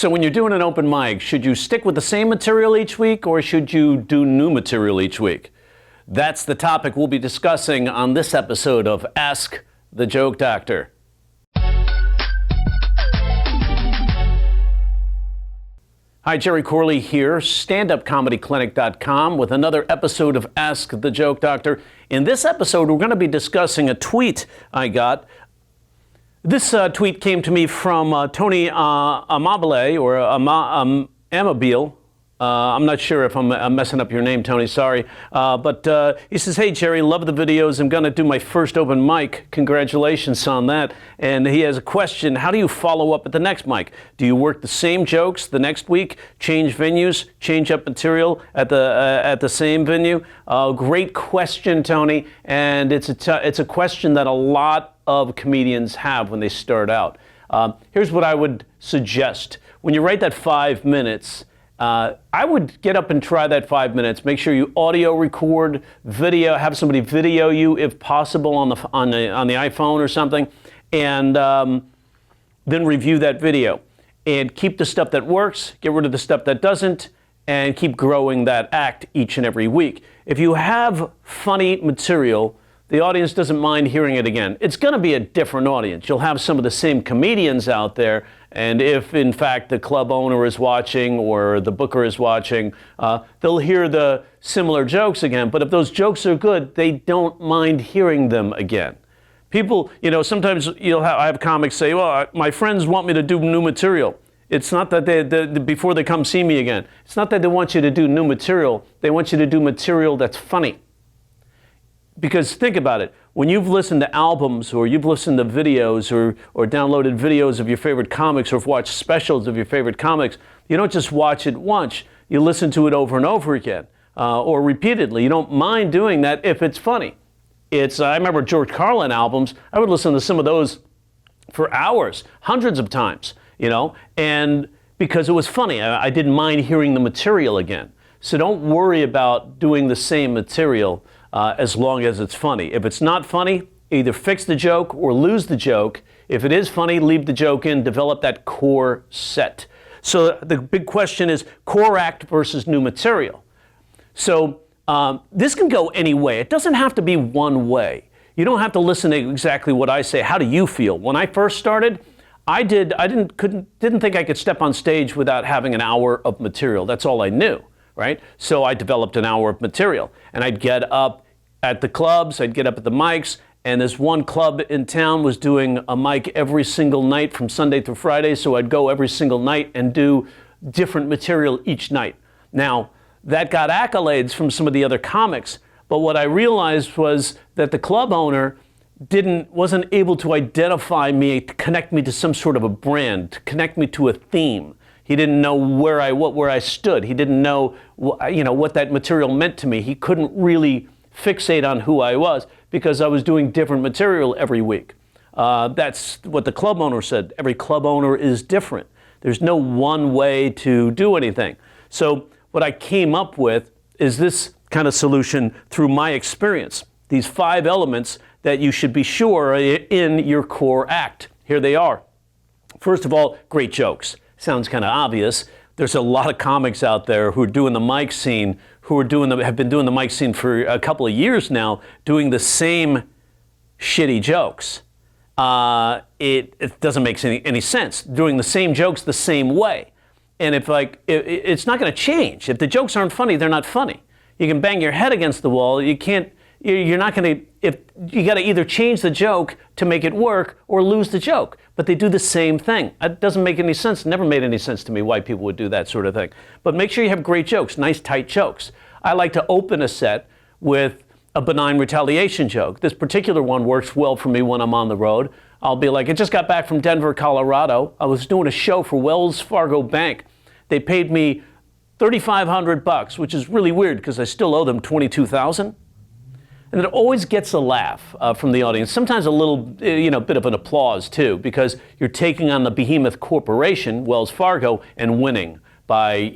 So when you're doing an open mic, should you stick with the same material each week or should you do new material each week? That's the topic we'll be discussing on this episode of Ask the Joke Doctor. Hi, Jerry Corley here, standupcomedyclinic.com with another episode of Ask the Joke Doctor. In this episode, we're going to be discussing a tweet I got. This tweet came to me from Tony Amabile, or Amabile. I'm not sure if I'm messing up your name, Tony, sorry. But he says, hey, Jerry, love the videos. I'm going to do my first open mic. Congratulations on that. And he has a question. How do you follow up at the next mic? Do you work the same jokes the next week, change venues, change up material at the same venue? Great question, Tony. And it's a question that a lot of comedians have when they start out. Here's what I would suggest. When you write that 5 minutes, I would get up and try that 5 minutes. Make sure you audio record, video, have somebody video you if possible on the iPhone or something, and then review that video. And keep the stuff that works, get rid of the stuff that doesn't, and keep growing that act each and every week. If you have funny material, the audience doesn't mind hearing it again. It's going to be a different audience. You'll have some of the same comedians out there, and if, in fact, the club owner is watching or the booker is watching, they'll hear the similar jokes again. But if those jokes are good, they don't mind hearing them again. People, sometimes I have comics say, well, my friends want me to do new material. It's not that before they come see me again, it's not that they want you to do new material. They want you to do material that's funny. Because think about it, when you've listened to albums or you've listened to videos or downloaded videos of your favorite comics or watched specials of your favorite comics, you don't just watch it once, you listen to it over and over again or repeatedly. You don't mind doing that if it's funny. I remember George Carlin albums, I would listen to some of those for hours, hundreds of times, and because it was funny. I didn't mind hearing the material again. So don't worry about doing the same material as long as it's funny. If it's not funny, either fix the joke or lose the joke. If it is funny, leave the joke in, develop that core set. So the big question is core act versus new material. So this can go any way. It doesn't have to be one way. You don't have to listen to exactly what I say. How do you feel? When I first started, I didn't think I could step on stage without having an hour of material. That's all I knew. Right? So I developed an hour of material, and I'd get up at the clubs, I'd get up at the mics, and this one club in town was doing a mic every single night from Sunday through Friday, so I'd go every single night and do different material each night. Now, that got accolades from some of the other comics, but what I realized was that the club owner wasn't able to identify me, to connect me to some sort of a brand, to connect me to a theme. He didn't know where I stood. He didn't know, what that material meant to me. He couldn't really fixate on who I was because I was doing different material every week. That's what the club owner said. Every club owner is different. There's no one way to do anything. So what I came up with is this kind of solution through my experience. These 5 elements that you should be sure are in your core act. Here they are. First of all, great jokes. Sounds kind of obvious. There's a lot of comics out there who are doing the mic scene, have been doing the mic scene for a couple of years now, doing the same shitty jokes. It doesn't make any sense. Doing the same jokes the same way. And it's not going to change. If the jokes aren't funny, they're not funny. You can bang your head against the wall. You're not going to, you got to either change the joke to make it work or lose the joke. But they do the same thing. It doesn't make any sense. It never made any sense to me why people would do that sort of thing. But make sure you have great jokes, nice tight jokes. I like to open a set with a benign retaliation joke. This particular one works well for me when I'm on the road. I'll be like, I just got back from Denver, Colorado. I was doing a show for Wells Fargo Bank. They paid me $3,500, which is really weird because I still owe them $22,000. And it always gets a laugh from the audience. Sometimes a little, bit of an applause too, because you're taking on the behemoth corporation, Wells Fargo, and winning by,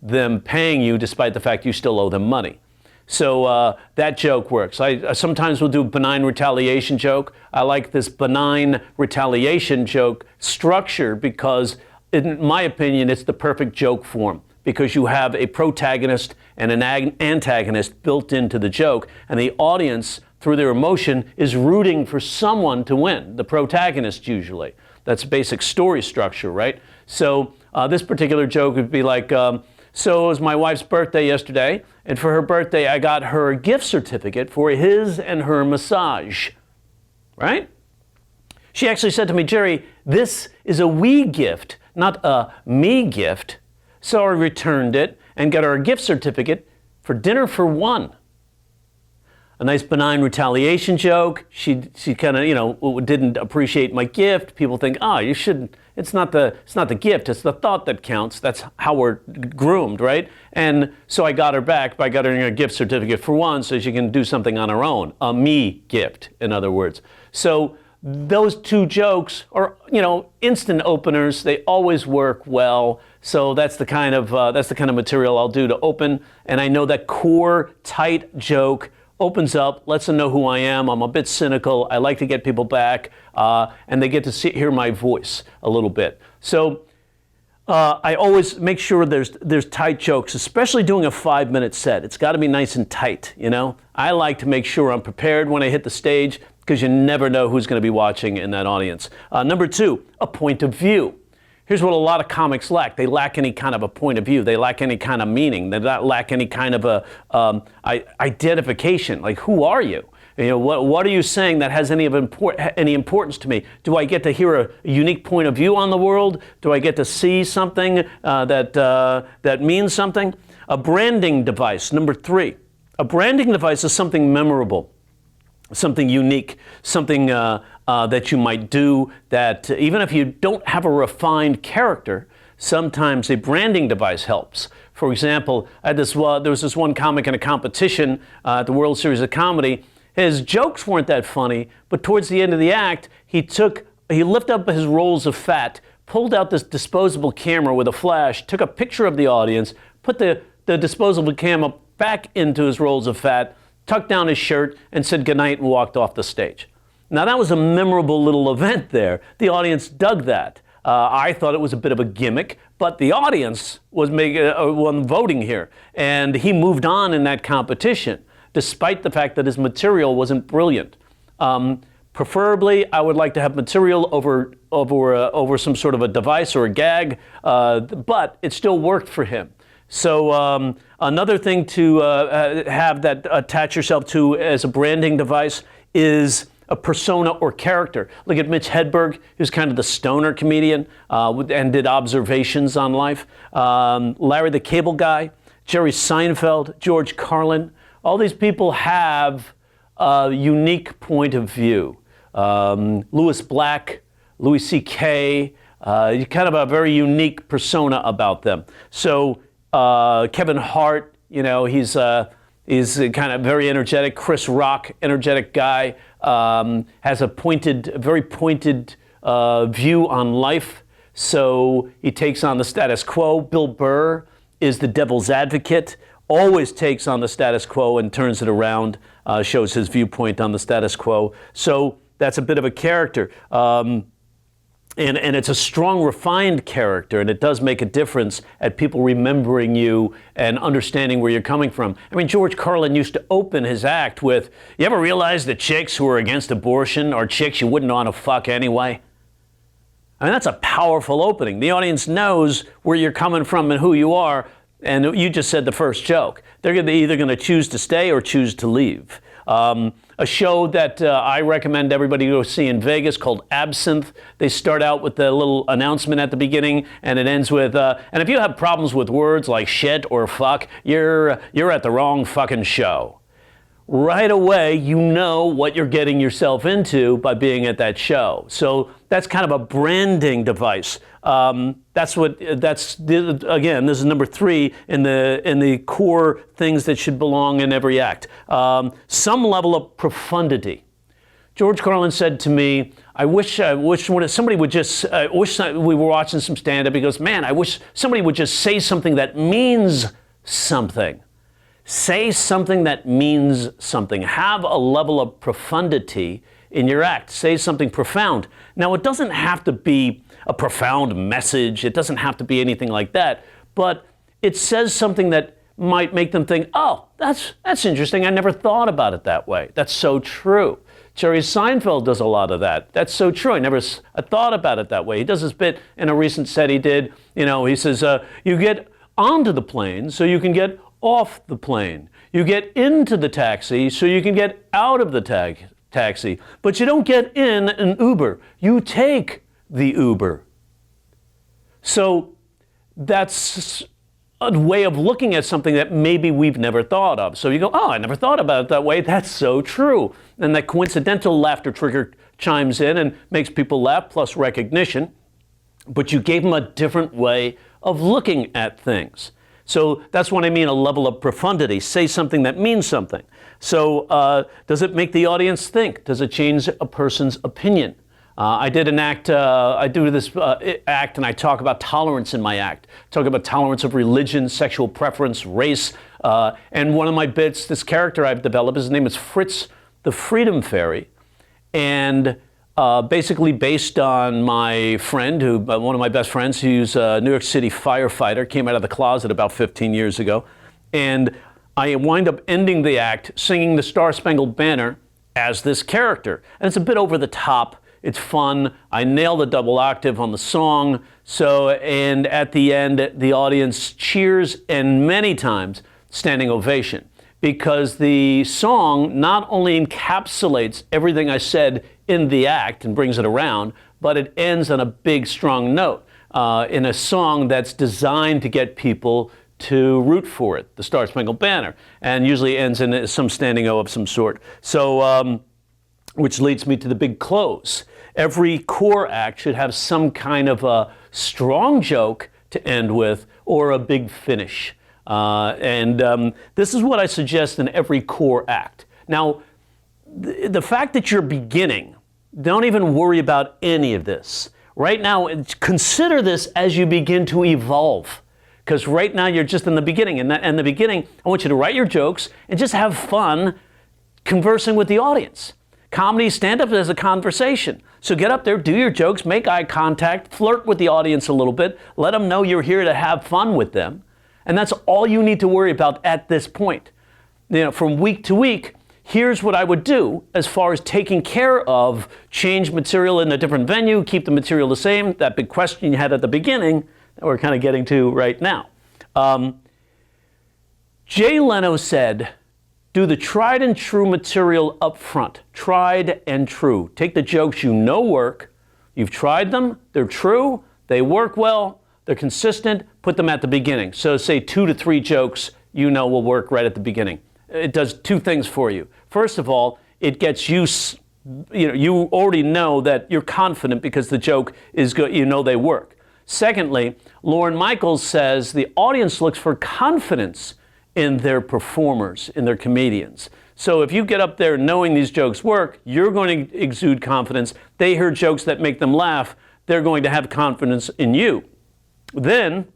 them paying you despite the fact you still owe them money. So that joke works. I sometimes will do a benign retaliation joke. I like this benign retaliation joke structure because in my opinion, it's the perfect joke form, because you have a protagonist and an antagonist built into the joke, and the audience, through their emotion, is rooting for someone to win, the protagonist usually. That's basic story structure, right? So this particular joke would be like, so it was my wife's birthday yesterday, and for her birthday I got her a gift certificate for his and her massage, right? She actually said to me, Jerry, this is a we gift, not a me gift. So I returned it and got her a gift certificate for dinner for one. A nice benign retaliation joke. She kind of, didn't appreciate my gift. People think, you shouldn't. It's not the gift. It's the thought that counts. That's how we're groomed, right? And so I got her back by getting her a gift certificate for one, so she can do something on her own. A me gift, in other words. So those two jokes are, instant openers. They always work well. So that's the kind of material I'll do to open. And I know that core, tight joke opens up, lets them know who I am. I'm a bit cynical. I like to get people back, and they get to hear my voice a little bit. So I always make sure there's tight jokes, especially doing a 5-minute set. It's got to be nice and tight, I like to make sure I'm prepared when I hit the stage, because you never know who's going to be watching in that audience. Number 2, a point of view. Here's what a lot of comics lack. They lack any kind of a point of view. They lack any kind of meaning. They lack any kind of a identification. Like, who are you? What are you saying that has any importance to me? Do I get to hear a unique point of view on the world? Do I get to see something that means something? A branding device, number 3. A branding device is something memorable, something unique, something that you might do that even if you don't have a refined character, sometimes a branding device helps. For example, there was this one comic in a competition at the World Series of Comedy. His jokes weren't that funny, but towards the end of the act, he lifted up his rolls of fat, pulled out this disposable camera with a flash, took a picture of the audience, put the disposable camera back into his rolls of fat, tucked down his shirt, and said goodnight and walked off the stage. Now that was a memorable little event there. The audience dug that. I thought it was a bit of a gimmick, but the audience was voting here, and he moved on in that competition, despite the fact that his material wasn't brilliant. Preferably, I would like to have material over some sort of a device or a gag, but it still worked for him. So another thing to have that attach yourself to as a branding device is a persona or character. Look at Mitch Hedberg, who's kind of the stoner comedian and did observations on life. Larry the Cable Guy, Jerry Seinfeld, George Carlin. All these people have a unique point of view. Louis Black, Louis C.K., kind of a very unique persona about them. So Kevin Hart, he's kind of very energetic. Chris Rock, energetic guy, has a very pointed view on life. So he takes on the status quo. Bill Burr is the devil's advocate, always takes on the status quo and turns it around, shows his viewpoint on the status quo. So that's a bit of a character. And it's a strong, refined character, and it does make a difference at people remembering you and understanding where you're coming from. I mean, George Carlin used to open his act with, you ever realize that chicks who are against abortion are chicks you wouldn't want to fuck anyway? I mean, that's a powerful opening. The audience knows where you're coming from and who you are, and you just said the first joke. They're either going to choose to stay or choose to leave. A show that I recommend everybody go see in Vegas called Absinthe. They start out with a little announcement at the beginning, and it ends with, and if you have problems with words like shit or fuck, you're at the wrong fucking show. Right away, you know what you're getting yourself into by being at that show. So that's kind of a branding device. Again, this is number 3 in the core things that should belong in every act. Some level of profundity. George Carlin said to me, I wish somebody would just, we were watching some stand-up. He goes, man, I wish somebody would just say something that means something. Say something that means something. Have a level of profundity in your act. Say something profound. Now, it doesn't have to be a profound message. It doesn't have to be anything like that. But it says something that might make them think, oh, that's interesting. I never thought about it that way. That's so true. Jerry Seinfeld does a lot of that. That's so true. I never thought about it that way. He does this bit in a recent set he did. He says, you get onto the plane so you can get off the plane. You get into the taxi so you can get out of the taxi. But you don't get in an Uber. You take the Uber. So that's a way of looking at something that maybe we've never thought of. So you go, oh, I never thought about it that way. That's so true. And that coincidental laughter trigger chimes in and makes people laugh, plus recognition. But you gave them a different way of looking at things. So that's what I mean, a level of profundity. Say something that means something. So does it make the audience think? Does it change a person's opinion? I did an act, I do this act and I talk about tolerance in my act. Talk about tolerance of religion, sexual preference, race. And one of my bits, this character I've developed, his name is Fritz the Freedom Fairy. And basically based on my friend, one of my best friends, who's a New York City firefighter, came out of the closet about 15 years ago. And I wind up ending the act singing the Star Spangled Banner as this character. And it's a bit over the top. It's fun. I nail the double octave on the song. And at the end, the audience cheers and many times standing ovation, because the song not only encapsulates everything I said in the act and brings it around, but it ends on a big, strong note in a song that's designed to get people to root for it, the Star Spangled Banner, and usually ends in some standing O of some sort. So, which leads me to the big close. Every core act should have some kind of a strong joke to end with or a big finish. This is what I suggest in every core act. Now, the fact that you're beginning, don't even worry about any of this. Right now, consider this as you begin to evolve. Because right now you're just in the beginning. And in the beginning, I want you to write your jokes and just have fun conversing with the audience. Comedy, stand-up is a conversation. So get up there, do your jokes, make eye contact, flirt with the audience a little bit, let them know you're here to have fun with them. And that's all you need to worry about at this point. From week to week, here's what I would do as far as taking care of change material in a different venue, keep the material the same, that big question you had at the beginning that we're kind of getting to right now. Jay Leno said, do the tried and true material up front. Tried and true. Take the jokes you know work. You've tried them. They're true. They work well. They're consistent. Put them at the beginning. So say 2 to 3 jokes you know will work right at the beginning. It does 2 things for you. First of all, it gets you already know that you're confident because the joke is good. You know they work. Secondly, Lorne Michaels says the audience looks for confidence in their performers, in their comedians. So if you get up there knowing these jokes work, you're going to exude confidence. They hear jokes that make them laugh, they're going to have confidence in you. Then,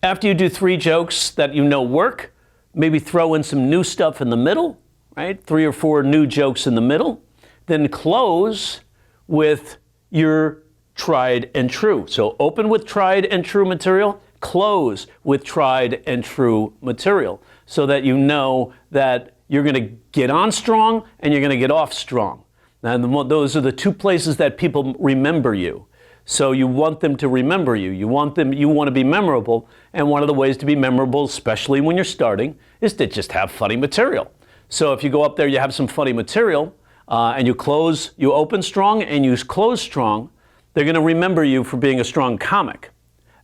after you do 3 jokes that you know work, maybe throw in some new stuff in the middle, right? 3 or 4 new jokes in the middle. Then close with your tried and true. So open with tried and true material, close with tried and true material, so that you know that you're going to get on strong and you're going to get off strong. And those are the 2 places that people remember you. So you want them to remember you. You want to be memorable. And one of the ways to be memorable, especially when you're starting, is to just have funny material. So if you go up there, you have some funny material, and you open strong and you close strong, they're going to remember you for being a strong comic.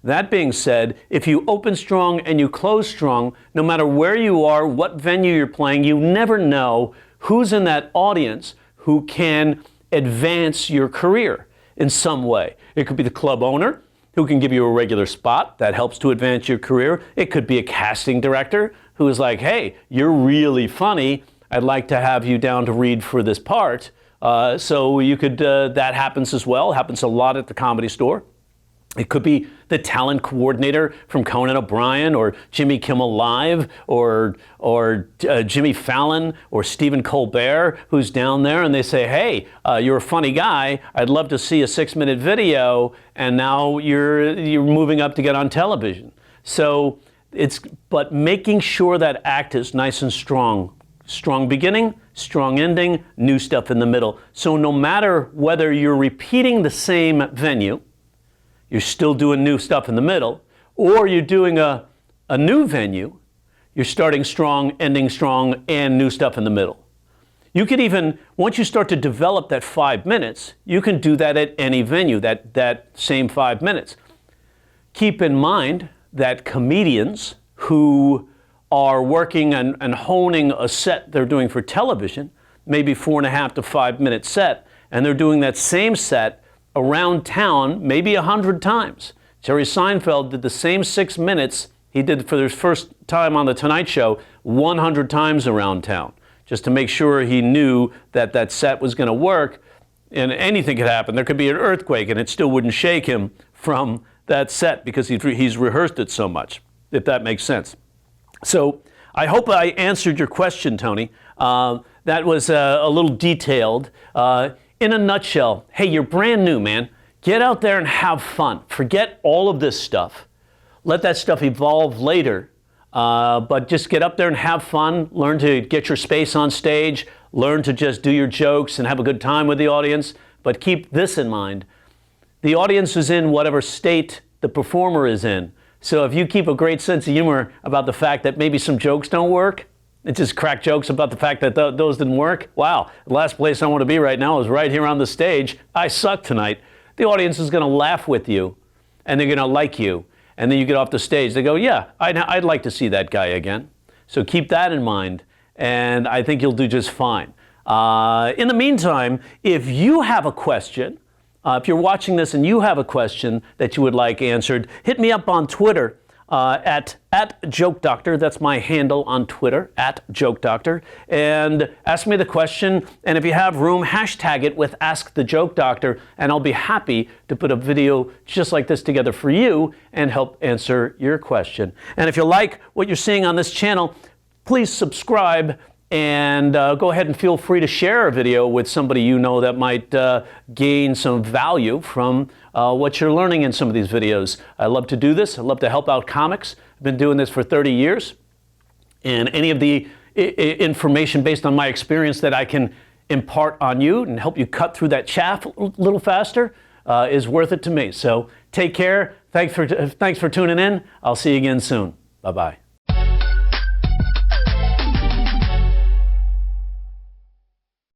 That being said, if you open strong and you close strong, no matter where you are, what venue you're playing, you never know who's in that audience who can advance your career in some way. It could be the club owner who can give you a regular spot. That helps to advance your career. It could be a casting director who is like, hey, you're really funny. I'd like to have you down to read for this part. So you could, that happens as well. Happens a lot at the Comedy Store. It could be the talent coordinator from Conan O'Brien or Jimmy Kimmel Live or Jimmy Fallon or Stephen Colbert, who's down there, and they say, hey, you're a funny guy. I'd love to see a 6-minute video, and now you're moving up to get on television. So but making sure that act is nice and strong. Strong beginning, strong ending, new stuff in the middle. So no matter whether you're repeating the same venue, you're still doing new stuff in the middle, or you're doing a new venue, you're starting strong, ending strong, and new stuff in the middle. You could even, once you start to develop that 5 minutes, you can do that at any venue, that same 5 minutes. Keep in mind that comedians who are working and honing a set they're doing for television, maybe 4.5 to 5 minute set, and they're doing that same set around town maybe 100 times. Jerry Seinfeld did the same 6 minutes he did for his first time on The Tonight Show 100 times around town, just to make sure he knew that that set was going to work, and anything could happen. There could be an earthquake and it still wouldn't shake him from that set because he's rehearsed it so much, if that makes sense. So I hope I answered your question, Tony. That was a little detailed. In a nutshell, hey, you're brand new, man. Get out there and have fun. Forget all of this stuff. Let that stuff evolve later. But just get up there and have fun. Learn to get your space on stage. Learn to just do your jokes and have a good time with the audience. But keep this in mind. The audience is in whatever state the performer is in. So if you keep a great sense of humor about the fact that maybe some jokes don't work, it's just crack jokes about the fact that those didn't work. Wow, the last place I want to be right now is right here on the stage. I suck tonight. The audience is going to laugh with you, and they're going to like you. And then you get off the stage. They go, yeah, I'd like to see that guy again. So keep that in mind, and I think you'll do just fine. In the meantime, if you have a question, if you're watching this and you have a question that you would like answered, hit me up on Twitter. At Joke Doctor. That's my handle on Twitter, at Joke Doctor. And ask me the question. And if you have room, hashtag it with Ask the Joke Doctor. And I'll be happy to put a video just like this together for you and help answer your question. And if you like what you're seeing on this channel, please subscribe and go ahead and feel free to share a video with somebody you know that might gain some value from what you're learning in some of these videos. I love to do this. I love to help out comics. I've been doing this for 30 years. And any of the information based on my experience that I can impart on you and help you cut through that chaff a little faster is worth it to me. So take care. Thanks for tuning in. I'll see you again soon. Bye-bye.